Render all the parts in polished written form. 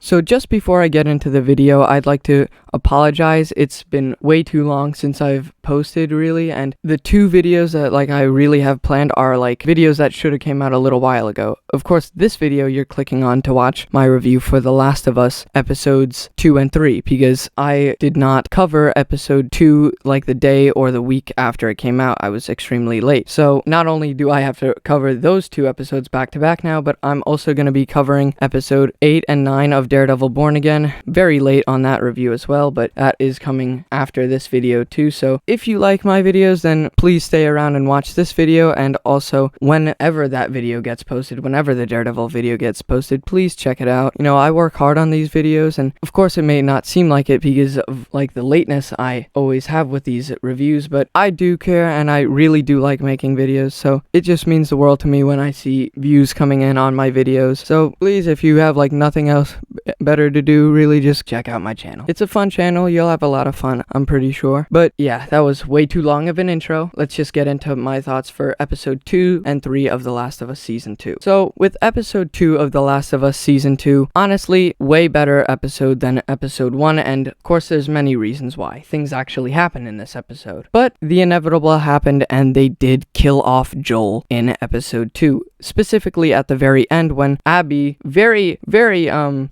So just before I get into the video, I'd like to apologize. It's been way too long since I've posted, really, and the two videos that I really have planned are videos that should have came out a little while ago. Of course, this video you're clicking on to watch my review for The Last of Us episodes 2 and 3, because I did not cover episode 2 the day or the week after it came out. I was extremely late. So not only do I have to cover those two episodes back to back now, but I'm also going to be covering episode 8 and 9 of Daredevil Born Again. Very late on that review as well, but that is coming after this video too. So if you like my videos, then please stay around and watch this video, and also whenever that video gets posted, whenever the Daredevil video gets posted, please check it out. I work hard on these videos, and of course it may not seem like it because of the lateness I always have with these reviews, but I do care and I really do like making videos, so it just means the world to me when I see views coming in on my videos. So please, if you have nothing else better to do, really just check out my channel. It's a fun channel, you'll have a lot of fun, I'm pretty sure. But yeah, that was way too long of an intro. Let's just get into my thoughts for episode 2 and 3 of The Last of Us Season 2. So with episode 2 of The Last of Us Season 2, honestly, way better episode than episode 1, and of course there's many reasons why. Things actually happen in this episode. But the inevitable happened, and they did kill off Joel in episode 2. Specifically at the very end when Abby, very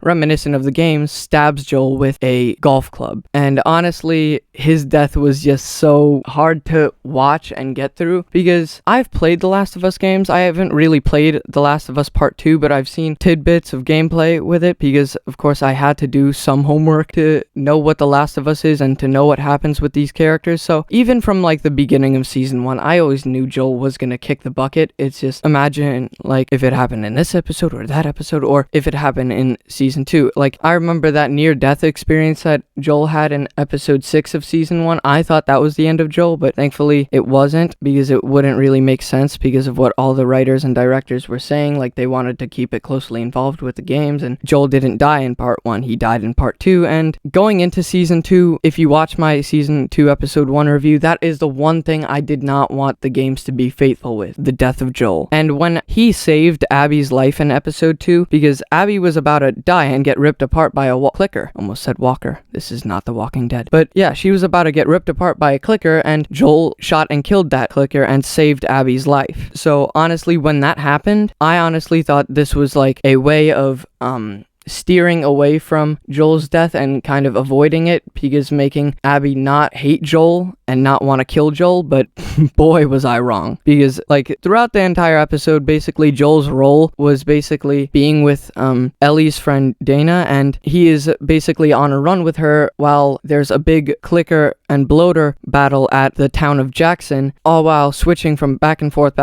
reminiscent of the game, stabs Joel with a golf club. And honestly, his death was just so hard to watch and get through, because I've played The Last of Us games. I haven't really played The Last of Us Part 2, but I've seen tidbits of gameplay with it because, of course, I had to do some homework to know what The Last of Us is and to know what happens with these characters. So even from the beginning of Season 1, I always knew Joel was gonna kick the bucket. It's just, imagine if it happened in this episode or that episode, or if it happened in Season 2. I remember that near-death experience that Joel had in episode 6 of Season 1. I thought that was the end of Joel, but thankfully it wasn't, because it wouldn't really make sense because of what all the writers and directors were saying. They wanted to keep it closely involved with the games, and Joel didn't die in Part 1. He died in Part 2, and going into Season 2, if you watch my Season 2 Episode 1 review, that is the one thing I did not want the games to be faithful with: the death of Joel. And when he saved Abby's life in episode 2, because Abby was about to die and get ripped apart by a clicker. Almost said walker. This is not The Walking Dead. But yeah, she was about to get ripped apart by a clicker, and Joel shot and killed that clicker and saved Abby's life. So honestly, when that happened, I honestly thought this was a way of steering away from Joel's death and kind of avoiding it, because making Abby not hate Joel and not want to kill Joel. But boy, was I wrong, because throughout the entire episode, basically Joel's role was basically being with Ellie's friend Dana, and he is basically on a run with her while there's a big clicker and bloater battle at the town of Jackson, all while switching from back and forth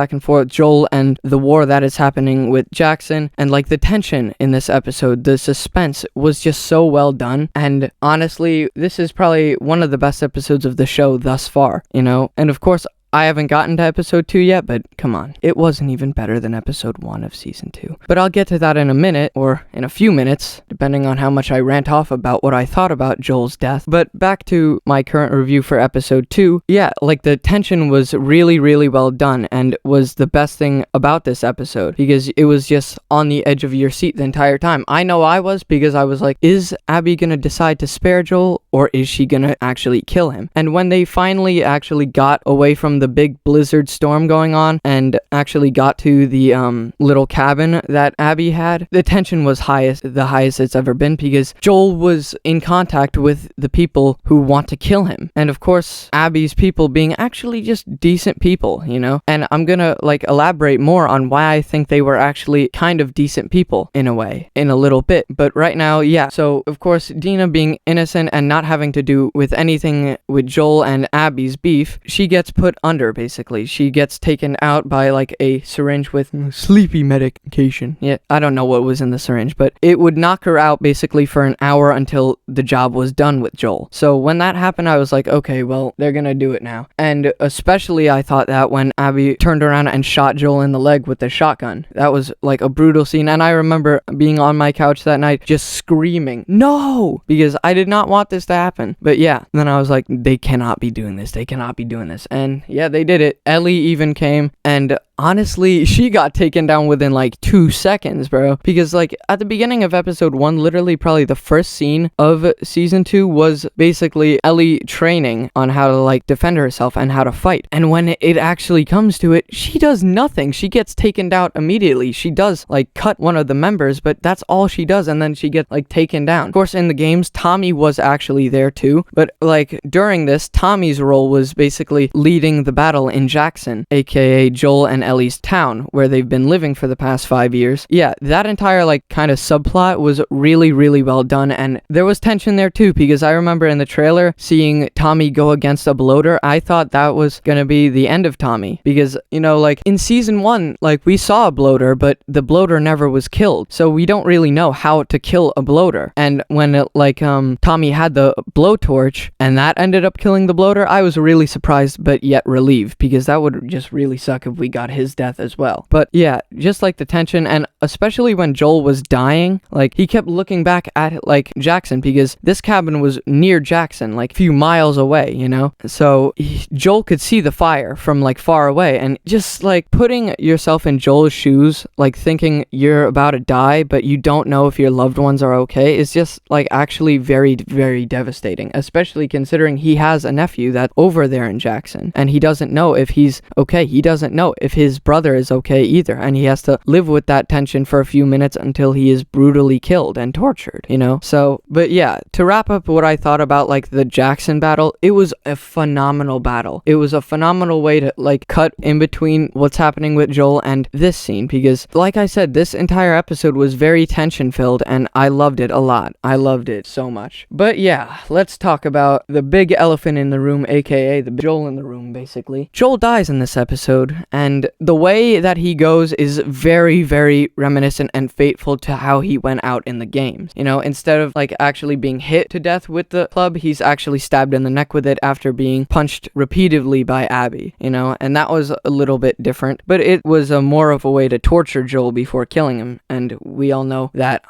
Joel and the war that is happening with Jackson. And the tension in this episode, the suspense was just so well done, and honestly, this is probably one of the best episodes of the show thus far, and of course, I haven't gotten to episode 2 yet, but come on, it wasn't even better than episode 1 of season 2. But I'll get to that in a minute, or in a few minutes, depending on how much I rant off about what I thought about Joel's death. But back to my current review for episode 2, yeah, the tension was really, really well done, and was the best thing about this episode, because it was just on the edge of your seat the entire time. I know I was, because I was is Abby gonna decide to spare Joel, or is she gonna actually kill him? And when they finally actually got away from the big blizzard storm going on and actually got to the little cabin that Abby had, the tension was the highest it's ever been, because Joel was in contact with the people who want to kill him, and of course Abby's people being actually just decent people, and I'm gonna elaborate more on why I think they were actually kind of decent people in a way in a little bit. But right now, yeah, so of course Dina being innocent and not having to do with anything with Joel and Abby's beef, she gets put under, basically. She gets taken out by a syringe with sleepy medication. Yeah, I don't know what was in the syringe, but it would knock her out basically for an hour until the job was done with Joel. So when that happened, I was okay, well, they're gonna do it now. And especially I thought that when Abby turned around and shot Joel in the leg with the shotgun. That was a brutal scene, and I remember being on my couch that night just screaming, no, because I did not want this to happen. But yeah, then I was they cannot be doing this. They cannot be doing this. And yeah, they did it. Ellie even came, and honestly, she got taken down within like 2 seconds, bro. Because like at the beginning of episode 1, literally probably the first scene of season 2 was basically Ellie training on how to like defend herself and how to fight. And when it actually comes to it, she does nothing. She gets taken down immediately. She does like cut one of the members, but that's all she does, and then she gets like taken down. Of course, in the games, Tommy was actually there too, but like during this, Tommy's role was basically leading the battle in Jackson, aka Joel and Ellie's town, where they've been living for the past 5 years. Yeah, that entire like kind of subplot was really, really well done, and there was tension there too, because I remember in the trailer seeing Tommy go against a bloater. I thought that was gonna be the end of Tommy, because you know, like in season 1, like we saw a bloater, but the bloater never was killed, so we don't really know how to kill a bloater. And when it, like Tommy had the blowtorch and that ended up killing the bloater, I was really surprised but yet relieved, because that would just really suck if we got his death as well. But yeah, just like the tension, and especially when Joel was dying, like he kept looking back at like Jackson, because this cabin was near Jackson, like a few miles away, you know, so Joel could see the fire from like far away. And just like putting yourself in Joel's shoes, like thinking you're about to die but you don't know if your loved ones are okay, is just like actually very, very devastating, especially considering he has a nephew that's over there in Jackson and he doesn't know if he's okay. He doesn't know if his brother is okay either, and he has to live with that tension for a few minutes until he is brutally killed and tortured, you know. So but yeah, to wrap up what I thought about like the Jackson battle, it was a phenomenal battle. It was a phenomenal way to like cut in between what's happening with Joel and this scene, because like I said, this entire episode was very tension filled and I loved it a lot. I loved it so much. But yeah, let's talk about the big elephant in the room, aka the Joel in the room. Basically, Joel dies in this episode, and the way that he goes is very, very reminiscent and fateful to how he went out in the games. You know, instead of like actually being hit to death with the club, he's actually stabbed in the neck with it after being punched repeatedly by Abby, you know, and that was a little bit different, but it was more of a way to torture Joel before killing him. And we all know that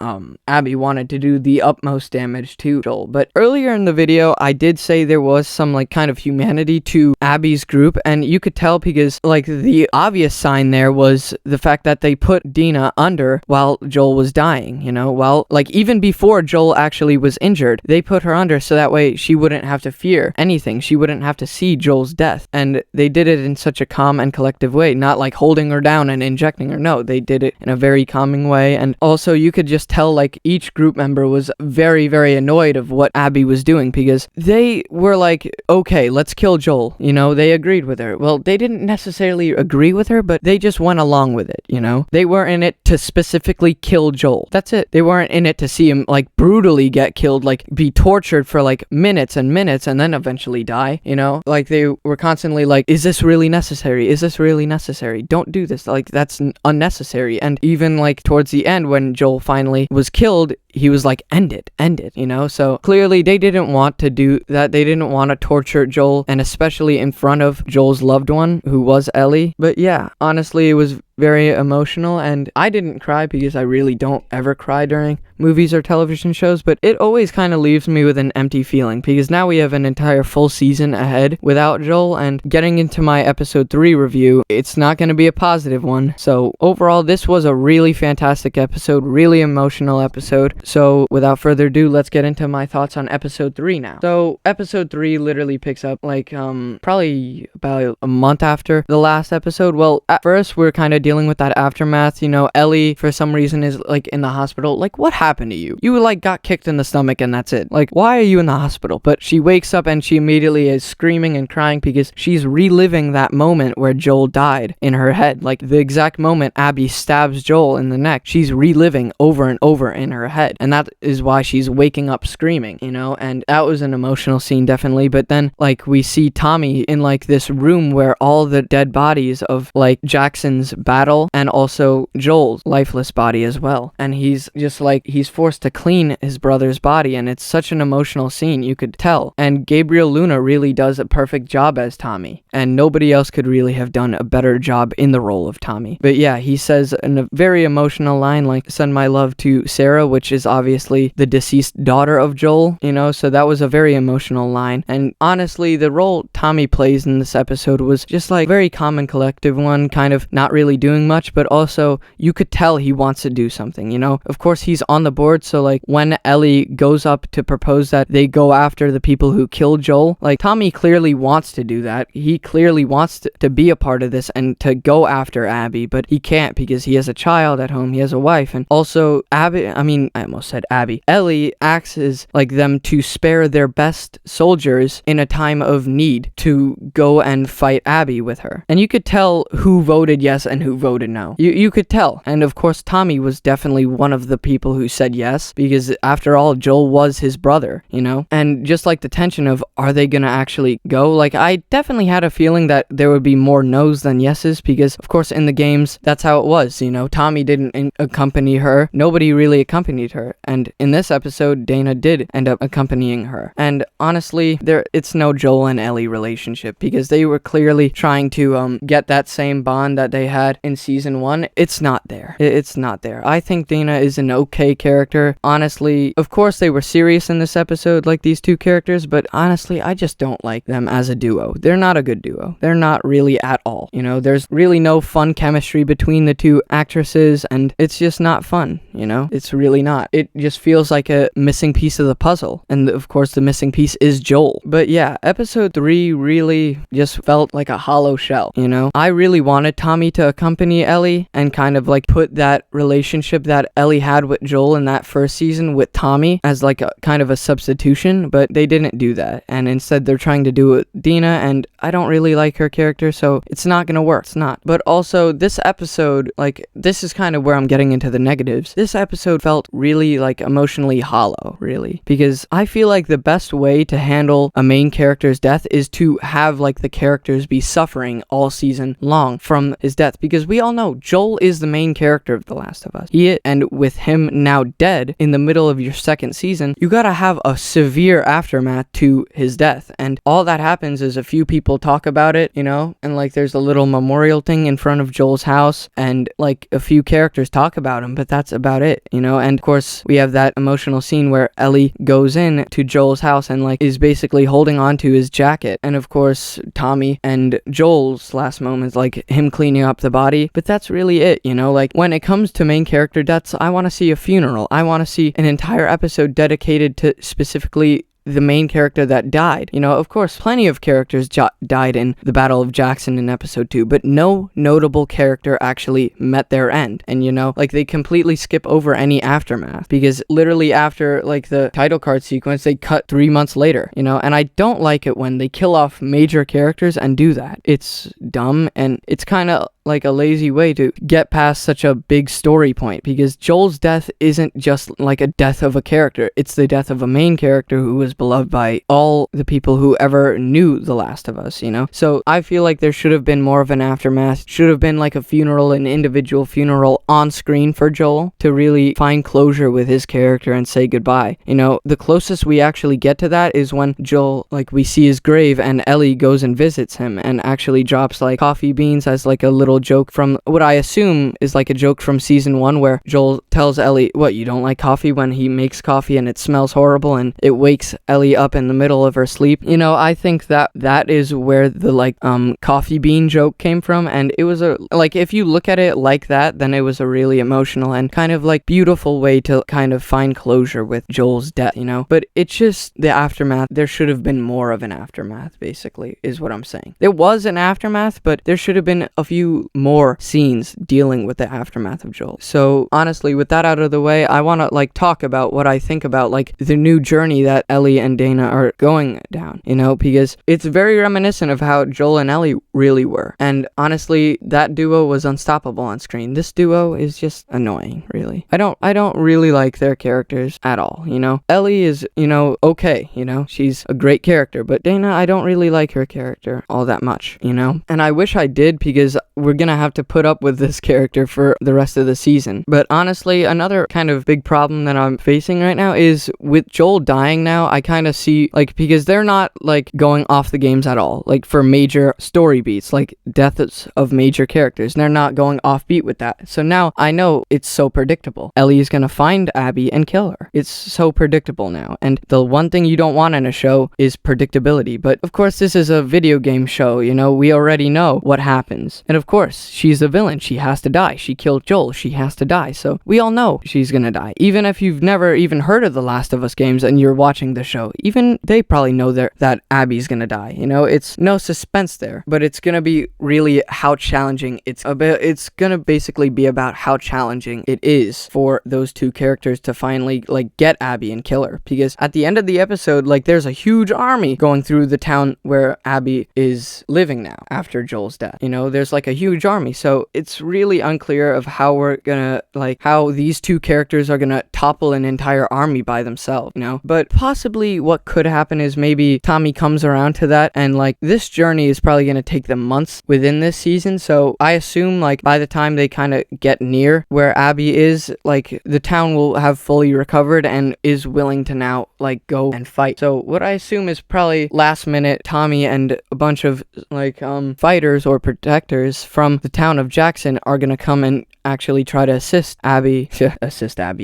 Abby wanted to do the utmost damage to Joel. But earlier in the video, I did say there was some like kind of humanity to Abby's group, and you could tell because like the obvious sign there was the fact that they put Dina under while Joel was dying, you know, while like even before Joel actually was injured, they put her under so that way she wouldn't have to fear anything. She wouldn't have to see Joel's death. And they did it in such a calm and collective way, not like holding her down and injecting her. No, they did it in a very calming way. And also you could just tell like each group member was very, very annoyed of what Abby was doing, because they were like, okay, let's kill Joel, you know, they agreed with her. Well, they didn't necessarily agree with her, but they just went along with it, you know. They were in it to specifically kill Joel. That's it. They weren't in it to see him like brutally get killed, like be tortured for like minutes and minutes and then eventually die, you know. Like they were constantly like, is this really necessary? Is this really necessary? Don't do this. Like that's unnecessary. And even like towards the end when Joel finally was killed, he was like, end it, you know. So clearly they didn't want to do that. They didn't want to torture Joel, and especially in front of Joel's loved one, who was Ellie. But yeah, honestly, it was very emotional, and I didn't cry because I really don't ever cry during movies or television shows, but it always kind of leaves me with an empty feeling, because now we have an entire full season ahead without Joel, and getting into my episode 3 review, it's not going to be a positive one. So overall, this was a really fantastic episode, really emotional episode. So without further ado, let's get into my thoughts on episode 3 now. So episode 3 literally picks up like probably about a month after the last episode. Well, at first we're kind of dealing with that aftermath, you know. Ellie for some reason is like in the hospital. Like, what happened to you? You like got kicked in the stomach and that's it. Like, why are you in the hospital? But she wakes up and she immediately is screaming and crying because she's reliving that moment where Joel died in her head. Like the exact moment Abby stabs Joel in the neck, she's reliving over and over in her head, and that is why she's waking up screaming, you know. And that was an emotional scene, definitely. But then like we see Tommy in like this room where all the dead bodies of like Jackson's bad battle, and also Joel's lifeless body as well. And he's just like, he's forced to clean his brother's body, and it's such an emotional scene, you could tell. And Gabriel Luna really does a perfect job as Tommy, and nobody else could really have done a better job in the role of Tommy. But yeah, he says in a very emotional line like, "Send my love to Sarah," which is obviously the deceased daughter of Joel, so that was a very emotional line. And honestly, the role Tommy plays in this episode was just like very calm and collective one, kind of not really doing much, but also you could tell he wants to do something, Of course, he's on the board, so like when Ellie goes up to propose that they go after the people who killed Joel, like Tommy clearly wants to do that. He clearly wants to be a part of this and to go after Abby, but he can't because he has a child at home, he has a wife, and also I almost said Abby. Ellie acts as like them to spare their best soldiers in a time of need to go and fight Abby with her. And you could tell who voted yes and who voted no. You could tell. And of course, Tommy was definitely one of the people who said yes, because after all, Joel was his brother, And just like the tension of, are they gonna actually go? Like, I definitely had a feeling that there would be more no's than yeses, because of course in the games, that's how it was, Tommy didn't accompany her. Nobody really accompanied her. And in this episode, Dana did end up accompanying her. And honestly, it's no Joel and Ellie relationship, because they were clearly trying to get that same bond that they had in season 1. It's not there. It's not there. I think Dana is an okay character. Honestly, of course they were serious in this episode, like these two characters, but honestly, I just don't like them as a duo. They're not a good duo. They're not really at all. There's really no fun chemistry between the two actresses, and it's just not fun, It's really not. It just feels like a missing piece of the puzzle. And of course, the missing piece is Joel. But yeah, episode 3 really just felt like a hollow shell, I really wanted Tommy to accompany Ellie and kind of like put that relationship that Ellie had with Joel in that first season with Tommy as like a kind of a substitution, but they didn't do that. And instead they're trying to do it with Dina, and I don't really like her character, so it's not gonna work. It's not. But also this episode, like, this is kind of where I'm getting into the negatives. This episode felt really like emotionally hollow, really, because I feel like the best way to handle a main character's death is to have like the characters be suffering all season long from his death, because we all know Joel is the main character of The Last of Us. And with him now dead in the middle of your second season, you gotta have a severe aftermath to his death. And all that happens is a few people talk about it, and like there's a little memorial thing in front of Joel's house, and like a few characters talk about him, but that's about it, And of course we have that emotional scene where Ellie goes in to Joel's house and like is basically holding on to his jacket. And of course Tommy and Joel's last moments, like him cleaning up the body, but that's really it, Like when it comes to main character deaths, I want to see a funeral. I want to see an entire episode dedicated to specifically the main character that died. Of course, plenty of characters died in the Battle of Jackson in episode 2, but no notable character actually met their end. And like they completely skip over any aftermath, because literally after like the title card sequence, they cut 3 months later, and I don't like it when they kill off major characters and do that. It's dumb, and it's kind of like a lazy way to get past such a big story point, because Joel's death isn't just like a death of a character, it's the death of a main character who was beloved by all the people who ever knew The Last of Us, So I feel like there should have been more of an aftermath, should have been like a funeral, an individual funeral on screen for Joel to really find closure with his character and say goodbye. The closest we actually get to that is when Joel, like we see his grave and Ellie goes and visits him and actually drops like coffee beans as like a little joke from what I assume is like a joke from season 1, where Joel tells Ellie, what, you don't like coffee, when he makes coffee and it smells horrible, and it wakes Ellie up in the middle of her sleep. I think that is where the like coffee bean joke came from, and it was if you look at it like that, then it was a really emotional and kind of like beautiful way to kind of find closure with Joel's death, but it's just the aftermath. There should have been more of an aftermath, basically, is what I'm saying. There was an aftermath, but there should have been a few more scenes dealing with the aftermath of Joel. So honestly, with that out of the way, I want to like talk about what I think about like the new journey that Ellie and Dana are going down, because it's very reminiscent of how Joel and Ellie really were. And honestly, that duo was unstoppable on screen. This duo is just annoying, really. I don't really like their characters at all, Ellie is, okay, she's a great character, but Dana, I don't really like her character all that much, and I wish I did, because we're gonna have to put up with this character for the rest of the season. But honestly, another kind of big problem that I'm facing right now is with Joel dying now, I kind of see, like, because they're not, like, going off the games at all, like, for major story beats, like, deaths of major characters. They're not going off beat with that. So now I know it's so predictable. Ellie is gonna find Abby and kill her. It's so predictable now. And the one thing you don't want in a show is predictability. But of course, this is a video game show, you know, we already know what happens. And of course, she's the villain. She has to die. She killed Joel. She has to die. So we all know she's gonna die. Even if you've never even heard of the Last of Us games and you're watching the show, even they probably know that Abby's gonna die. You know, it's no suspense there, but it's gonna be really how challenging it's gonna basically be about how challenging it is for those two characters to finally, like, get Abby and kill her. Because at the end of the episode, like, there's a huge army going through the town where Abby is living now after Joel's death. You know, there's like a huge army. So it's really unclear of how we're gonna, like, how these two characters are gonna topple an entire army by themselves, you know? But possibly what could happen is maybe Tommy comes around to that, and, like, this journey is probably gonna take them months within this season. So I assume, like, by the time they kind of get near where Abby is, like, the town will have fully recovered and is willing to now, like, go and fight. So what I assume is probably last minute Tommy and a bunch of, like, fighters or protectors from the town of Jackson are gonna come and actually try to assist Abby.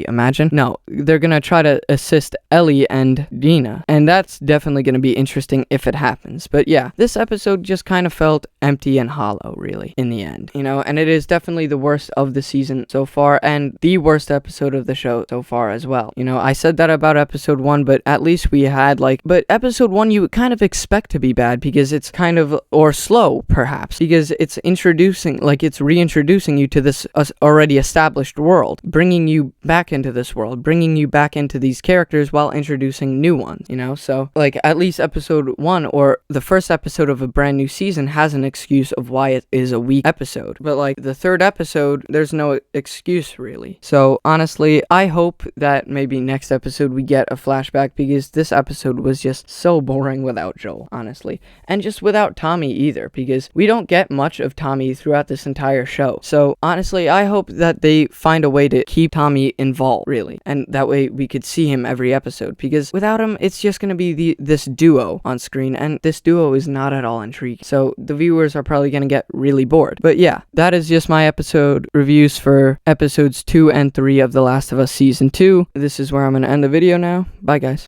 Imagine. No, they're gonna try to assist Ellie and Dina, and that's definitely gonna be interesting if it happens. But yeah, this episode just kind of felt empty and hollow, really, in the end, you know, and it is definitely the worst of the season so far, and the worst episode of the show so far as well. You know, I said that about episode 1, but at least we had, like, but episode 1 you kind of expect to be bad because it's kind of, or slow perhaps, because it's introducing, like, it's reintroducing you to this already established world, bringing you back into this world, bringing you back into these characters while introducing new ones, you know? So, like, at least episode 1 or the first episode of a brand new season has an excuse of why it is a weak episode. But, like, the third episode, there's no excuse really. So, honestly, I hope that maybe next episode we get a flashback, because this episode was just so boring without Joel, honestly. And just without Tommy either, because we don't get much of Tommy throughout this entire show. So, honestly, I hope that they find a way to keep Tommy involved, really. And that way we could see him every episode, because without him, it's just gonna be this duo on screen, and this duo is not at all intriguing. So the viewers are probably gonna get really bored. But yeah, that is just my episode reviews for episodes 2 and 3 of The Last of Us Season 2. This is where I'm gonna end the video now. Bye, guys.